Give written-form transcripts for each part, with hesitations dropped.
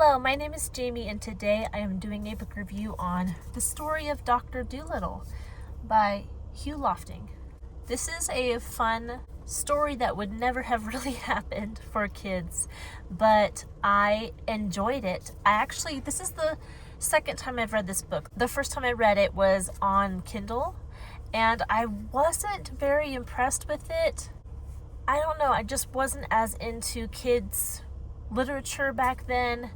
Hello, my name is Jamie, and today I am doing a book review on The Story of Dr. Dolittle by Hugh Lofting. This is a fun story that would never have really happened for kids, but I enjoyed it. This is the second time I've read this book. The first time I read it was on Kindle, and I wasn't very impressed with it. I don't know, I just wasn't as into kids' literature back then,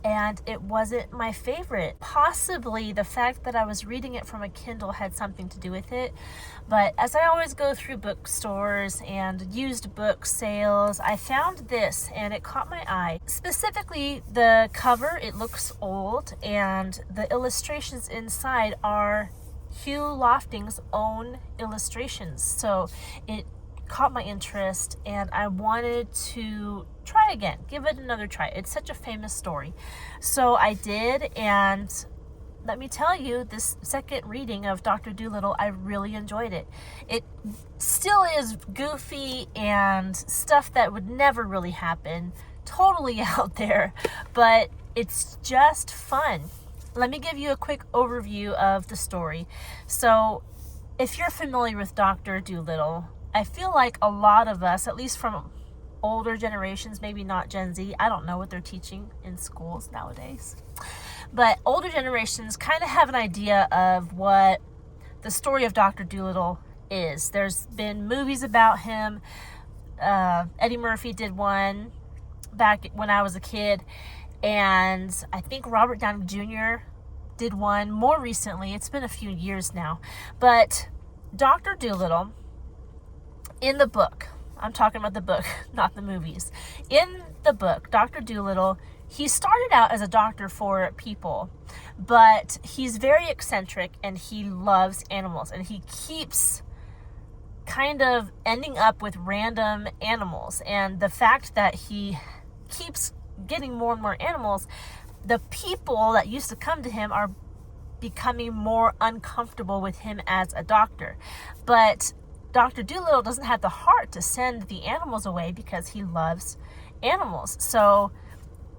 and it wasn't my favorite. Possibly the fact that I was reading it from a Kindle had something to do with it, but as I always go through bookstores and used book sales, I found this and it caught my eye. Specifically the cover, it looks old, and the illustrations inside are Hugh Lofting's own illustrations, so it caught my interest and I wanted to try again, give it another try. It's such a famous story. So I did, and let me tell you, this second reading of Dr. Dolittle, I really enjoyed it. It still is goofy and stuff that would never really happen, totally out there, but it's just fun. Let me give you a quick overview of the story. So if you're familiar with Dr. Dolittle, I feel like a lot of us, at least from older generations, maybe not Gen Z, I don't know what they're teaching in schools nowadays, but older generations kind of have an idea of what the story of Dr. Dolittle is. There's been movies about him. Eddie Murphy did one back when I was a kid, and I think Robert Downey Jr. did one more recently. It's been a few years now, but Dr. Dolittle, in the book, I'm talking about the book, not the movies. In the book, Dr. Dolittle, he started out as a doctor for people, but he's very eccentric and he loves animals, and he keeps kind of ending up with random animals. And the fact that he keeps getting more and more animals, the people that used to come to him are becoming more uncomfortable with him as a doctor. But Dr. Dolittle doesn't have the heart to send the animals away because he loves animals. So,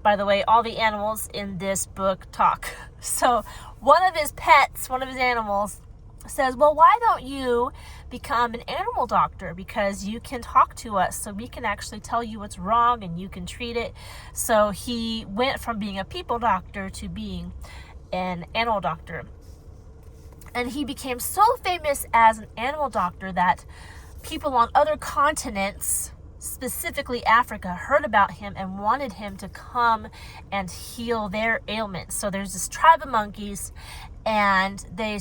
by the way, all the animals in this book talk. So one of his pets, one of his animals, says, well, why don't you become an animal doctor? Because you can talk to us, so we can actually tell you what's wrong and you can treat it. So he went from being a people doctor to being an animal doctor. And he became so famous as an animal doctor that people on other continents, specifically Africa, heard about him and wanted him to come and heal their ailments. So there's this tribe of monkeys, and they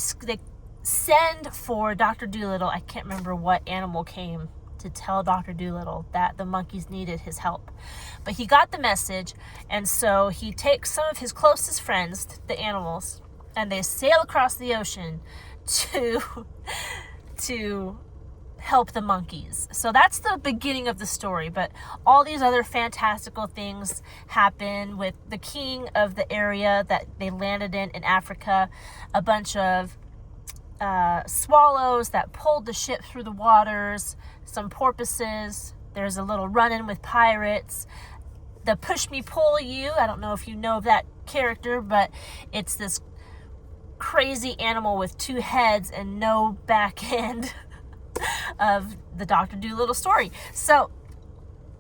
send for Dr. Dolittle. I can't remember what animal came to tell Dr. Dolittle that the monkeys needed his help. But he got the message, and so he takes some of his closest friends, the animals, and they sail across the ocean to help the monkeys. So that's the beginning of the story, but all these other fantastical things happen with the king of the area that they landed in Africa, a bunch of swallows that pulled the ship through the waters, some porpoises, there's a little run-in with pirates, the push me pull you, I don't know if you know that character, but it's this crazy animal with two heads and no back end of the Dr. Dolittle story. So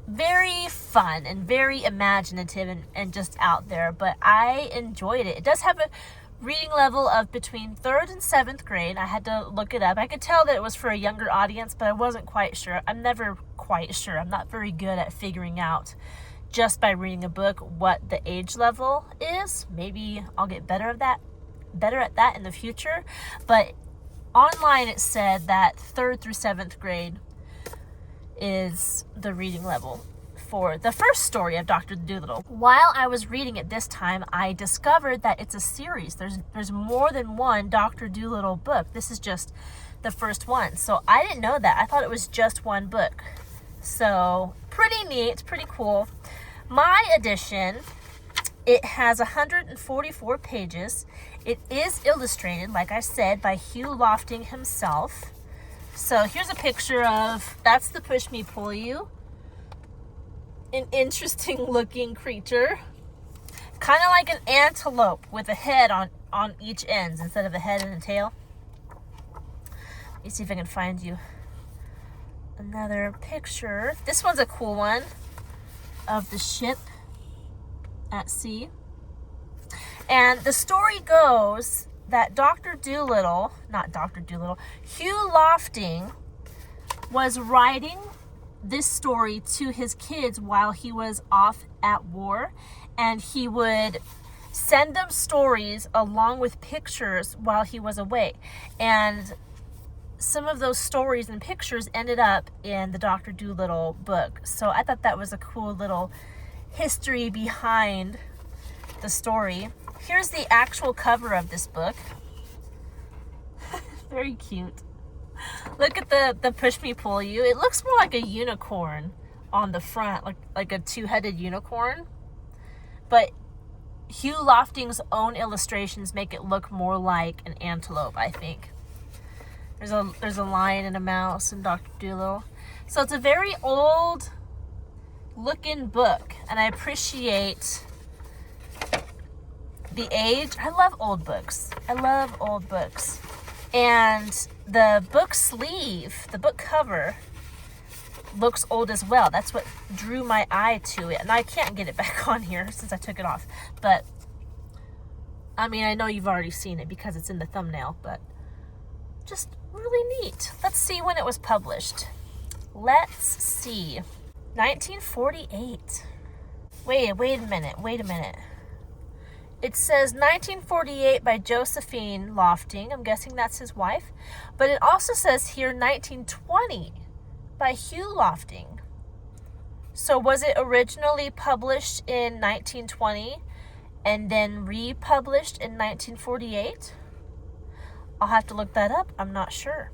very fun and very imaginative and just out there, but I enjoyed it. It does have a reading level of between 3rd and 7th grade. I had to look it up. I could tell that it was for a younger audience, but I wasn't quite sure. I'm never quite sure. I'm not very good at figuring out just by reading a book what the age level is. Maybe I'll get better at that in the future, but online it said that 3rd through 7th grade is the reading level for the first story of Dr. Dolittle. While I was reading it this time, I discovered that it's a series. There's more than one Dr. Dolittle book. This is just the first one. So I didn't know that. I thought it was just one book. So pretty neat, pretty cool. My edition, it has 144 pages. It is illustrated, like I said, by Hugh Lofting himself. So here's a picture of, that's the push me pull you. An interesting looking creature. Kind of like an antelope with a head on each ends instead of a head and a tail. Let me see if I can find you another picture. This one's a cool one of the ship at sea. And the story goes that Hugh Lofting was writing this story to his kids while he was off at war, and he would send them stories along with pictures while he was away. And some of those stories and pictures ended up in the Dr. Dolittle book. So I thought that was a cool little history behind the story. Here's the actual cover of this book. Very cute. Look at the push me pull you. It looks more like a unicorn on the front, like a two-headed unicorn. But Hugh Lofting's own illustrations make it look more like an antelope, I think. There's a lion and a mouse in Dr. Dolittle. So it's a very old looking book, and I appreciate the age. I love old books. And the book sleeve, the book cover, looks old as well. That's what drew my eye to it. And I can't get it back on here since I took it off. But, I mean, I know you've already seen it because it's in the thumbnail, but just really neat. Let's see when it was published. Let's see. 1948. Wait a minute. It says 1948 by Josephine Lofting. I'm guessing that's his wife. But it also says here 1920 by Hugh Lofting. So was it originally published in 1920 and then republished in 1948? I'll have to look that up. I'm not sure.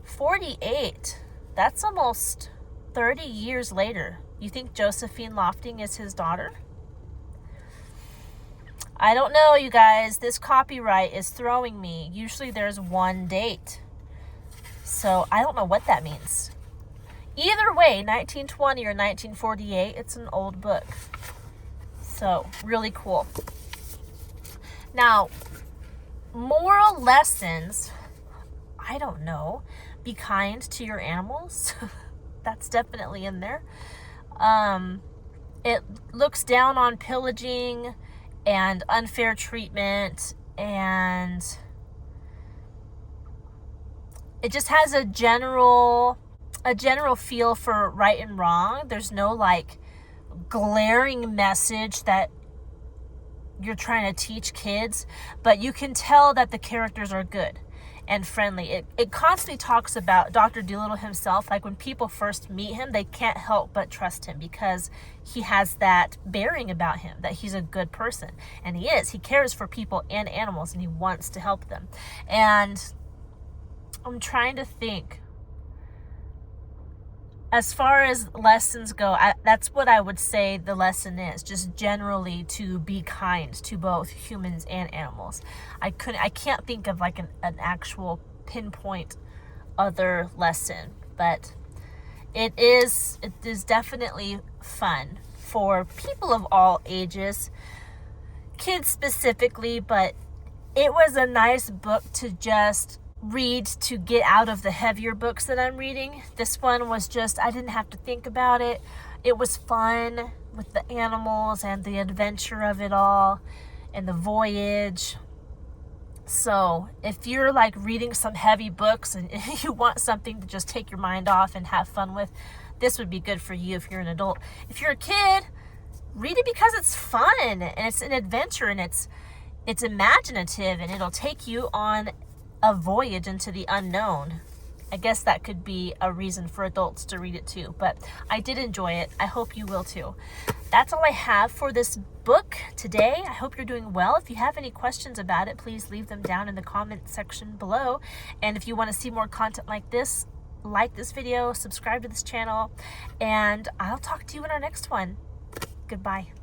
48. That's almost 30 years later. You think Josephine Lofting is his daughter? I don't know, you guys. This copyright is throwing me. Usually there's one date. So I don't know what that means. Either way, 1920 or 1948, it's an old book. So, really cool. Now, moral lessons, I don't know. Be kind to your animals. That's definitely in there. It looks down on pillaging and unfair treatment, and it just has a general feel for right and wrong. There's no like glaring message that you're trying to teach kids, but you can tell that the characters are good and friendly. It constantly talks about Dr. Dolittle himself. Like when people first meet him, they can't help but trust him because he has that bearing about him, that he's a good person. And he is. He cares for people and animals, and he wants to help them. And I'm trying to think. As far as lessons go, that's what I would say the lesson is. Just generally to be kind to both humans and animals. I can't think of like an actual pinpoint other lesson, but it is definitely fun for people of all ages, kids specifically, but it was a nice book to just read to get out of the heavier books that I'm reading. This one was just, I didn't have to think about it. It was fun with the animals and the adventure of it all and the voyage. So if you're like reading some heavy books and you want something to just take your mind off and have fun with, this would be good for you if you're an adult. If you're a kid, read it because it's fun and it's an adventure and it's imaginative and it'll take you on a voyage into the unknown. I guess that could be a reason for adults to read it too, but I did enjoy it. I hope you will too. That's all I have for this book today. I hope you're doing well. If you have any questions about it, please leave them down in the comment section below. And if you want to see more content like this video, subscribe to this channel, and I'll talk to you in our next one. Goodbye.